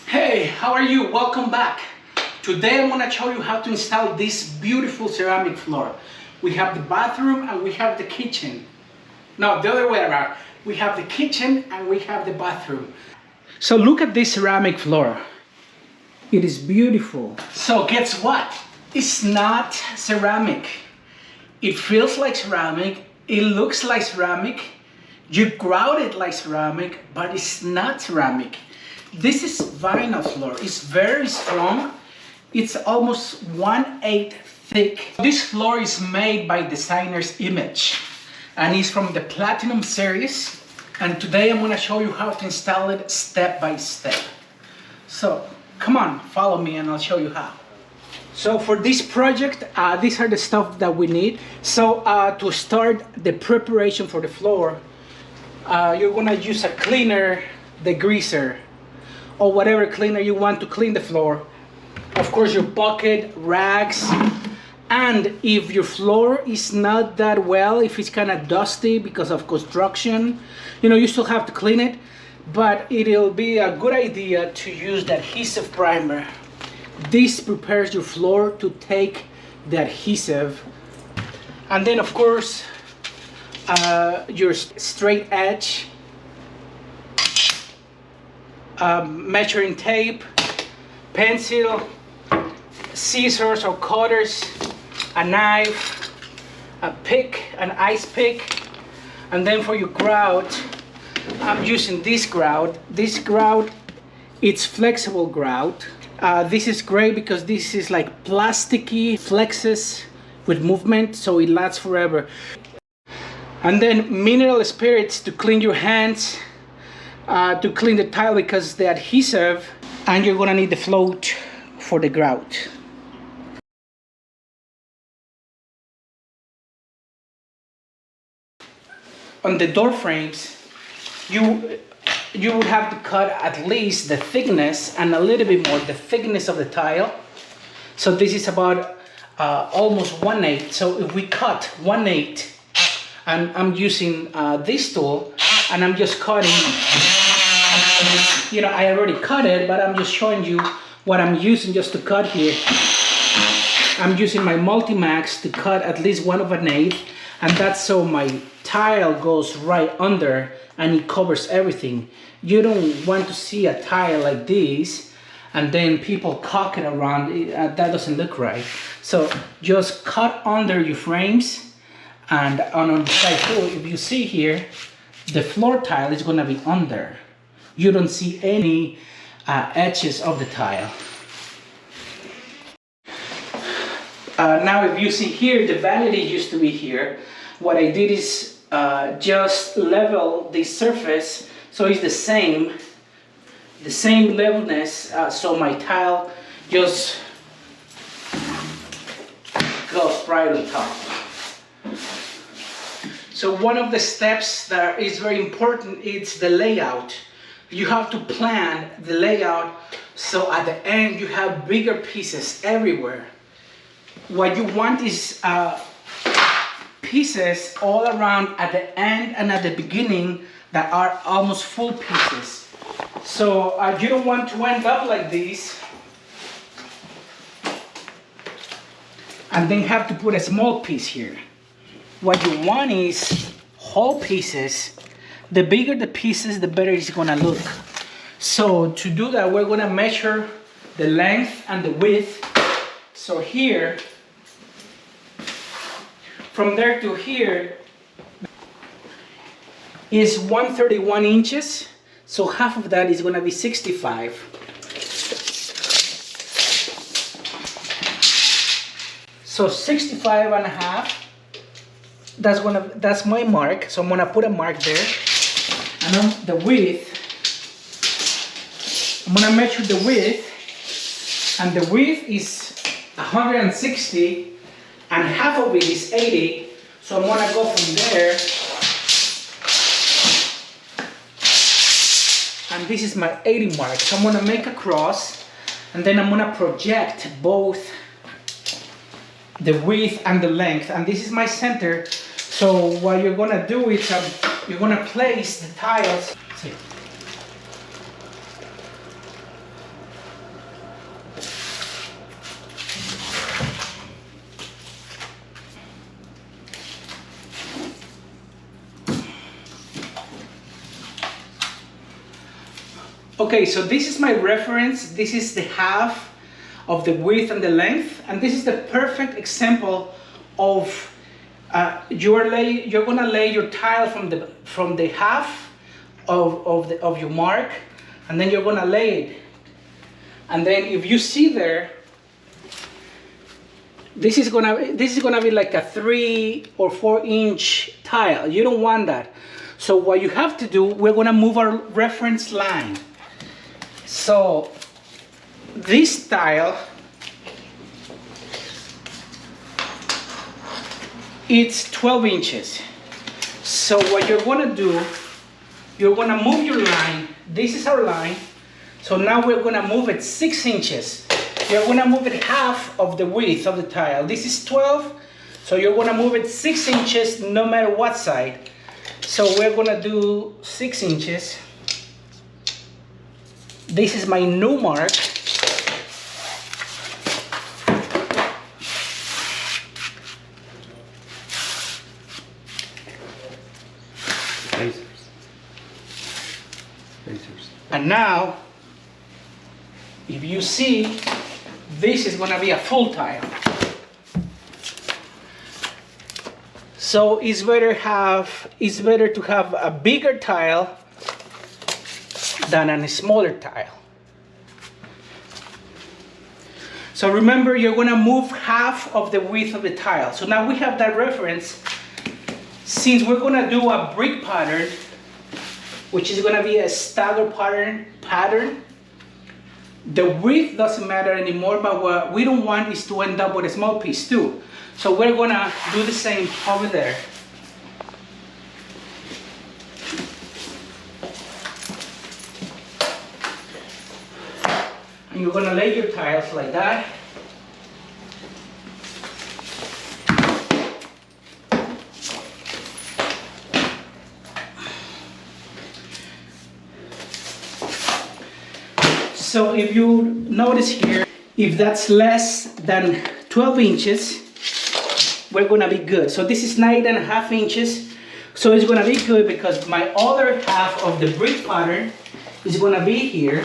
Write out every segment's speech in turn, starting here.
Hey, how are you? Welcome back. Today I'm gonna show you how to install this beautiful ceramic floor. We have the bathroom and we have the kitchen. No, the other way around. We have the kitchen and we have the bathroom. So look at this ceramic floor. It is beautiful. So guess what? It's not ceramic. It feels like ceramic. It looks like ceramic. You grout it like ceramic, but it's not ceramic. This is vinyl floor. It's very strong. It's almost 1/8 thick. This floor is made by Designer's Image and it's from the Platinum series. And today I'm gonna show you how to install it step by step. So come on, follow me and I'll show you how. So for this project, these are the stuff that we need. So to start the preparation for the floor, you're gonna use a cleaner, the greaser, or whatever cleaner you want to clean the floor. Of course, your bucket, rags, and if your floor is not that well, if it's kind of dusty because of construction, you still have to clean it, but it'll be a good idea to use the adhesive primer. This prepares your floor to take the adhesive. And then of course, your straight edge, measuring tape, pencil, scissors or cutters, a knife, a pick, an ice pick, and then for your grout, I'm using this grout. This grout, it's flexible grout. This is great because this is like plasticky, flexes with movement, so it lasts forever. And then mineral spirits to clean your hands, to clean the tile because the adhesive, and you're gonna need the float for the grout. On the door frames, you would have to cut at least the thickness and a little bit more the thickness of the tile. So this is about almost 1/8. So if we cut 1/8, and I'm using this tool and I'm just cutting, I already cut it, but I'm just showing you what I'm using just to cut here. I'm using my Multimax to cut at least 1/8, and that's so my tile goes right under and it covers everything. You don't want to see a tile like this and then people caulk it around. That doesn't look right. So just cut under your frames, and on the side too, if you see here, the floor tile is gonna be under. You don't see any edges of the tile. Now if you see here, the vanity used to be here. What I did is just level the surface so it's the same levelness, so my tile just goes right on top. So one of the steps that is very important is the layout. You have to plan the layout so at the end you have bigger pieces everywhere. What you want is pieces all around at the end and at the beginning that are almost full pieces. So you don't want to end up like this and then have to put a small piece here. What you want is whole pieces. The bigger the pieces, the better it's gonna look. So to do that, we're gonna measure the length and the width. So here, from there to here is 131 inches. So half of that is gonna be 65. So 65.5. That's my mark. So I'm gonna put a mark there. And on the width, I'm gonna measure the width, and the width is 160, and half of it is 80. So I'm gonna go from there, and this is my 80 mark. So I'm gonna make a cross, and then I'm gonna project both the width and the length, and this is my center. So what you're gonna do is you're gonna place the tiles. See. Okay, so this is my reference. This is the half of the width and the length, and this is the perfect example of you're gonna lay your tile from the half of your mark, and then you're gonna lay it. And then if you see there, this is gonna be like a 3 or 4 inch tile. You don't want that. So what you have to do, we're gonna move our reference line. So this tile, it's 12 inches. So what you're gonna do, you're gonna move your line. This is our line. So now we're gonna move it 6 inches. You're gonna move it half of the width of the tile. This is 12, so you're gonna move it 6 inches no matter what side. So we're gonna do 6 inches. This is my new mark. And now, if you see, this is gonna be a full tile. So it's better to have a bigger tile than a smaller tile. So remember, you're gonna move half of the width of the tile. So now we have that reference. Since we're gonna do a brick pattern, which is gonna be a stagger pattern, the width doesn't matter anymore, but what we don't want is to end up with a small piece too. So we're gonna do the same over there. And you're gonna lay your tiles like that. So if you notice here, if that's less than 12 inches, we're gonna be good. So this is 9.5 inches. So it's gonna be good because my other half of the brick pattern is gonna be here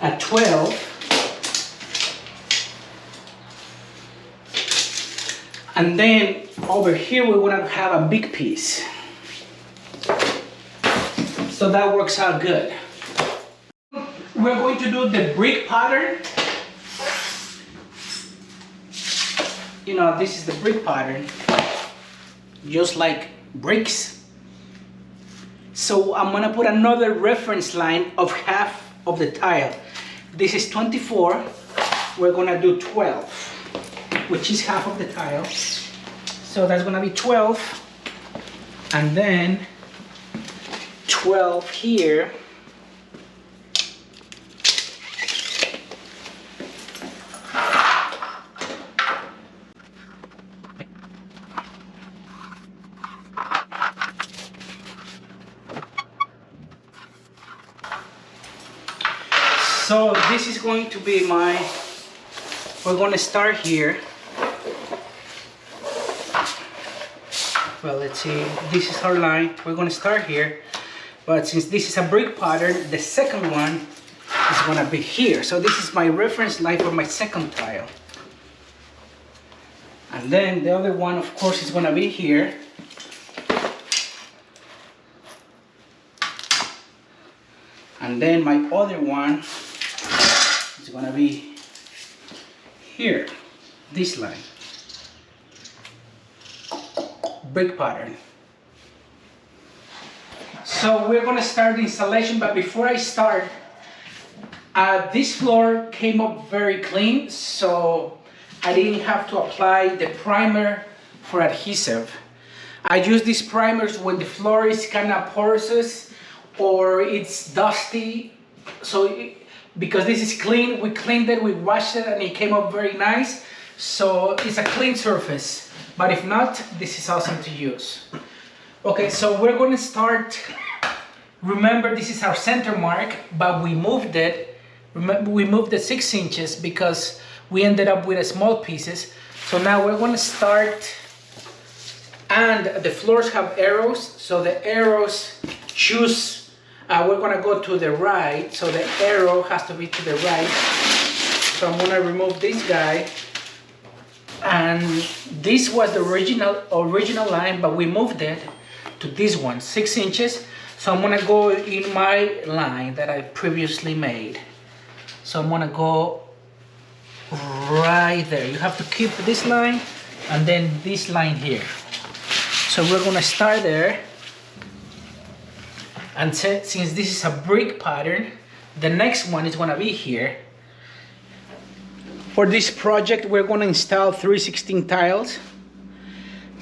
at 12. And then over here, we're gonna have a big piece. So that works out good. We're going to do the brick pattern. You know, this is the brick pattern, just like bricks. So I'm gonna put another reference line of half of the tile. This is 24, we're gonna do 12, which is half of the tile. So that's gonna be 12, and then 12 here. So this is going to be we're going to start here. Well, let's see, this is our line. We're going to start here, but since this is a brick pattern, the second one is going to be here. So this is my reference line for my second tile. And then the other one, of course, is going to be here. And then my other one is going to be here, this line. Brick pattern. So we're going to start the installation, but before I start, this floor came up very clean, so I didn't have to apply the primer for adhesive. I use these primers when the floor is kind of porous or it's dusty. So because this is clean, we cleaned it, we washed it, and it came up very nice. So it's a clean surface. But if not, this is awesome to use. Okay, so we're going to start. Remember, this is our center mark, but we moved it. Remember, we moved it 6 inches because we ended up with small pieces. So now we're going to start, and the floors have arrows, so the arrows choose we're gonna go to the right, so the arrow has to be to the right. So I'm gonna remove this guy. And this was the original line, but we moved it to this one, 6 inches. So I'm gonna go in my line that I previously made. So I'm gonna go right there. You have to keep this line and then this line here. So we're gonna start there. And since this is a brick pattern, the next one is gonna be here. For this project, we're gonna install 3/16 tiles.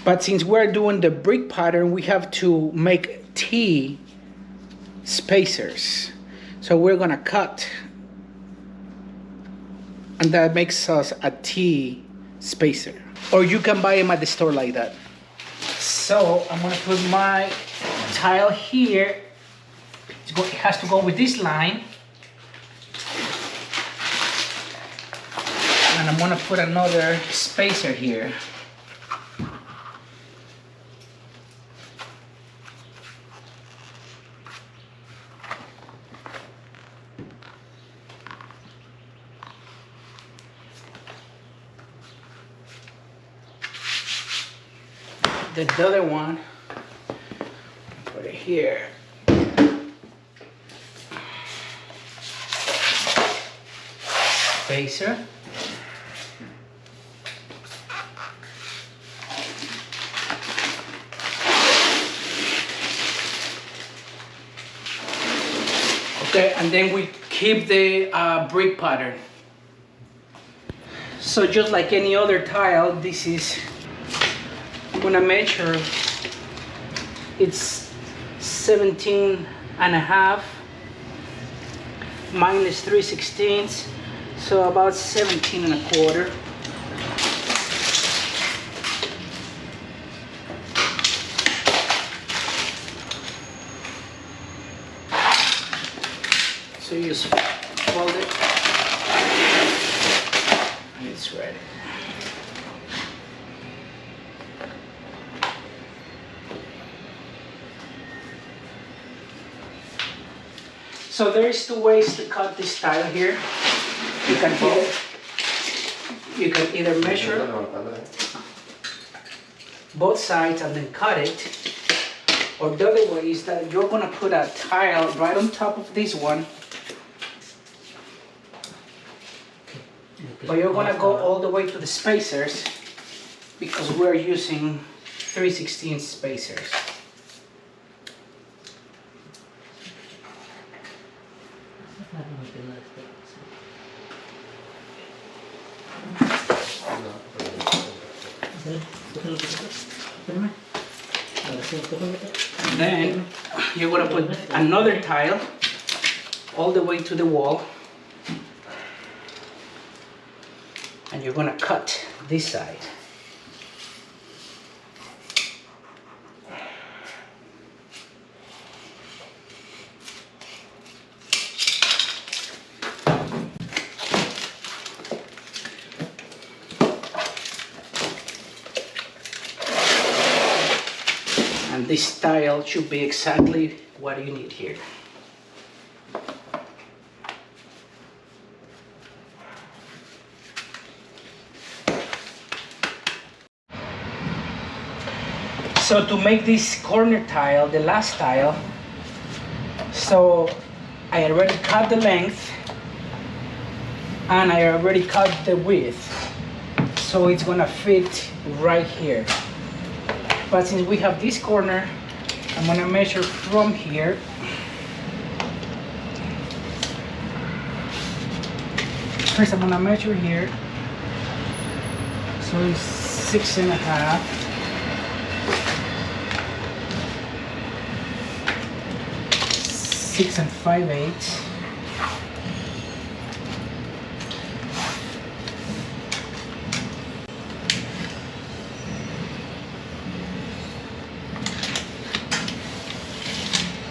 But since we're doing the brick pattern, we have to make T spacers. So we're gonna cut, and that makes us a T spacer. Or you can buy them at the store like that. So I'm gonna put my tile here. It has to go with this line. And I'm gonna put another spacer here. Then the other one, put it here. Spacer. Okay, and then we keep the brick pattern. So just like any other tile, this is, I'm gonna measure, it's 17.5 minus 3/16, so about 17.25. So you just fold it, and it's ready. So there's 2 ways to cut this tile here. You can either measure both sides and then cut it, or the other way is that you're gonna put a tile right on top of this one. But you're gonna go all the way to the spacers because we're using 3/16 spacers. And then you're gonna put another tile all the way to the wall. And you're gonna cut this side. And this tile should be exactly what you need here. So to make this corner tile, the last tile, so I already cut the length and I already cut the width. So it's gonna fit right here. But since we have this corner, I'm gonna measure from here. First I'm gonna measure here. So it's 6.5. 6 5/8.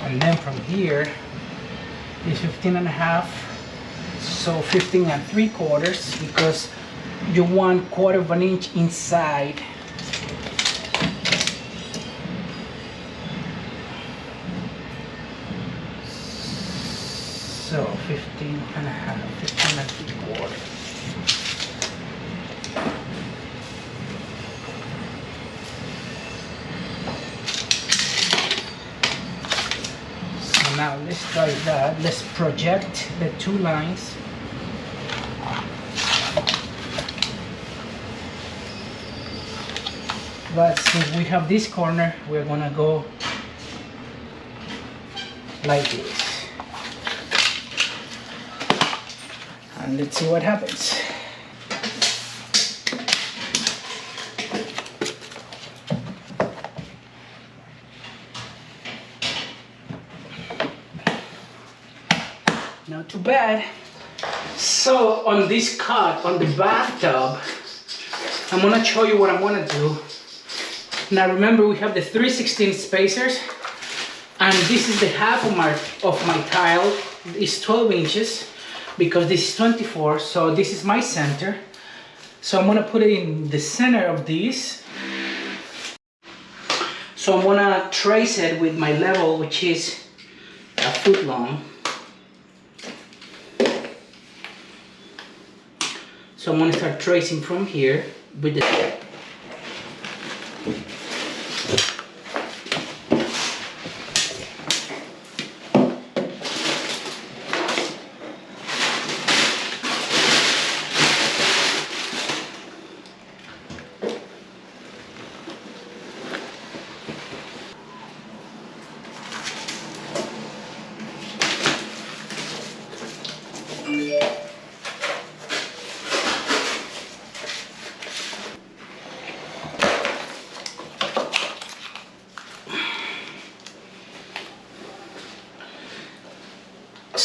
And then from here is 15.5, so 15 3/4 because you want 1/4 of an inch inside. 15 and a half, 15 and 3/4. So now let's try that. Let's project the two lines. But since we have this corner, we're gonna go like this. And let's see what happens. Not too bad. So on this cut, on the bathtub, I'm gonna show you what I'm gonna do. Now remember, we have the 3/16 spacers, and this is the half of my tile. It's 12 inches because this is 24, so this is my center. So I'm gonna put it in the center of this. So I'm gonna trace it with my level, which is a foot long. So I'm gonna start tracing from here with the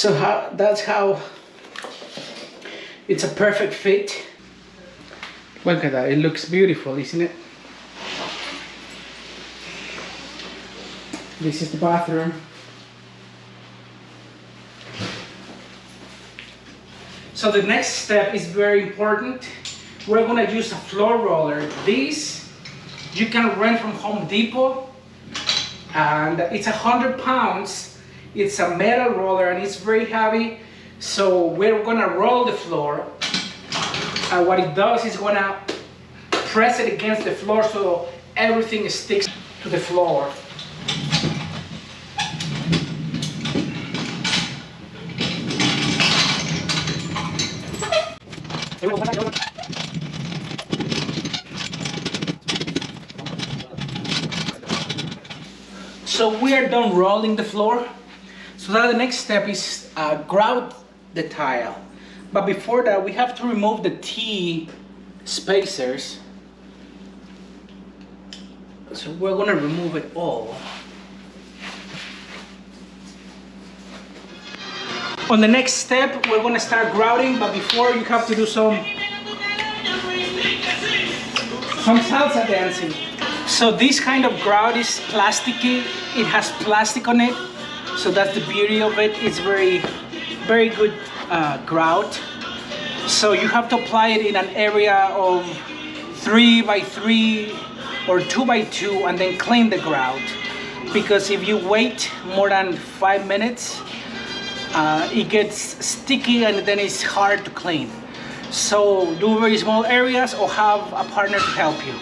So that's how it's a perfect fit. Look at that, it looks beautiful, isn't it? This is the bathroom. So the next step is very important. We're gonna use a floor roller. This you can rent from Home Depot, and it's 100 pounds. It's a metal roller and it's very heavy. So we're gonna roll the floor. And what it does is gonna press it against the floor so everything sticks to the floor. So we are done rolling the floor. So now the next step is grout the tile. But before that, we have to remove the T spacers. So we're gonna remove it all. On the next step, we're gonna start grouting, but before you have to do some salsa dancing. So this kind of grout is plasticky. It has plastic on it. So that's the beauty of it. It's very good grout. So you have to apply it in an area of 3 by 3 or 2 by 2 and then clean the grout. Because if you wait more than 5 minutes, it gets sticky and then it's hard to clean. So do very small areas or have a partner to help you.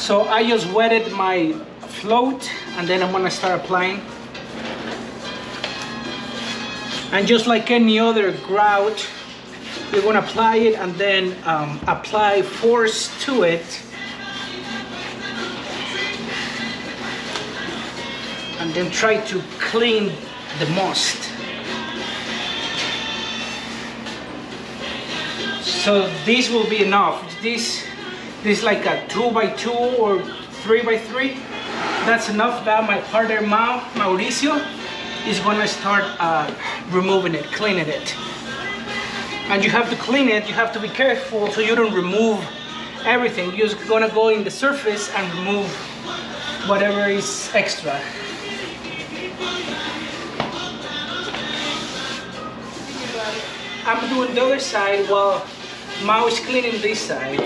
So I just wetted my float and then I'm gonna start applying. And just like any other grout, you're gonna apply it and then apply force to it. And then try to clean the most. So this will be enough. This is like a 2 by 2 or 3 by 3. That's enough. That my partner Mauricio is gonna start removing it, cleaning it. And you have to clean it, you have to be careful so you don't remove everything. You're just gonna go in the surface and remove whatever is extra. I'm doing the other side while Mao is cleaning this side.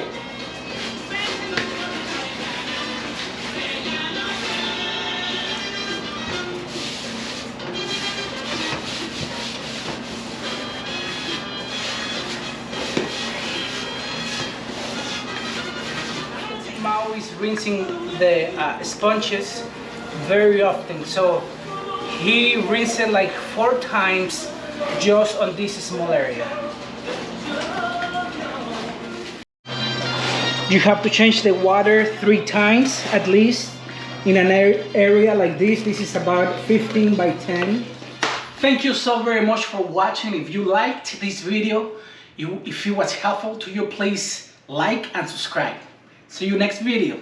rinsing the sponges very often. So he rinsed it like 4 times just on this small area. You have to change the water 3 times at least in an area like this. This is about 15 by 10. Thank you so very much for watching. If you liked this video, if it was helpful to you, please like and subscribe. See you next video.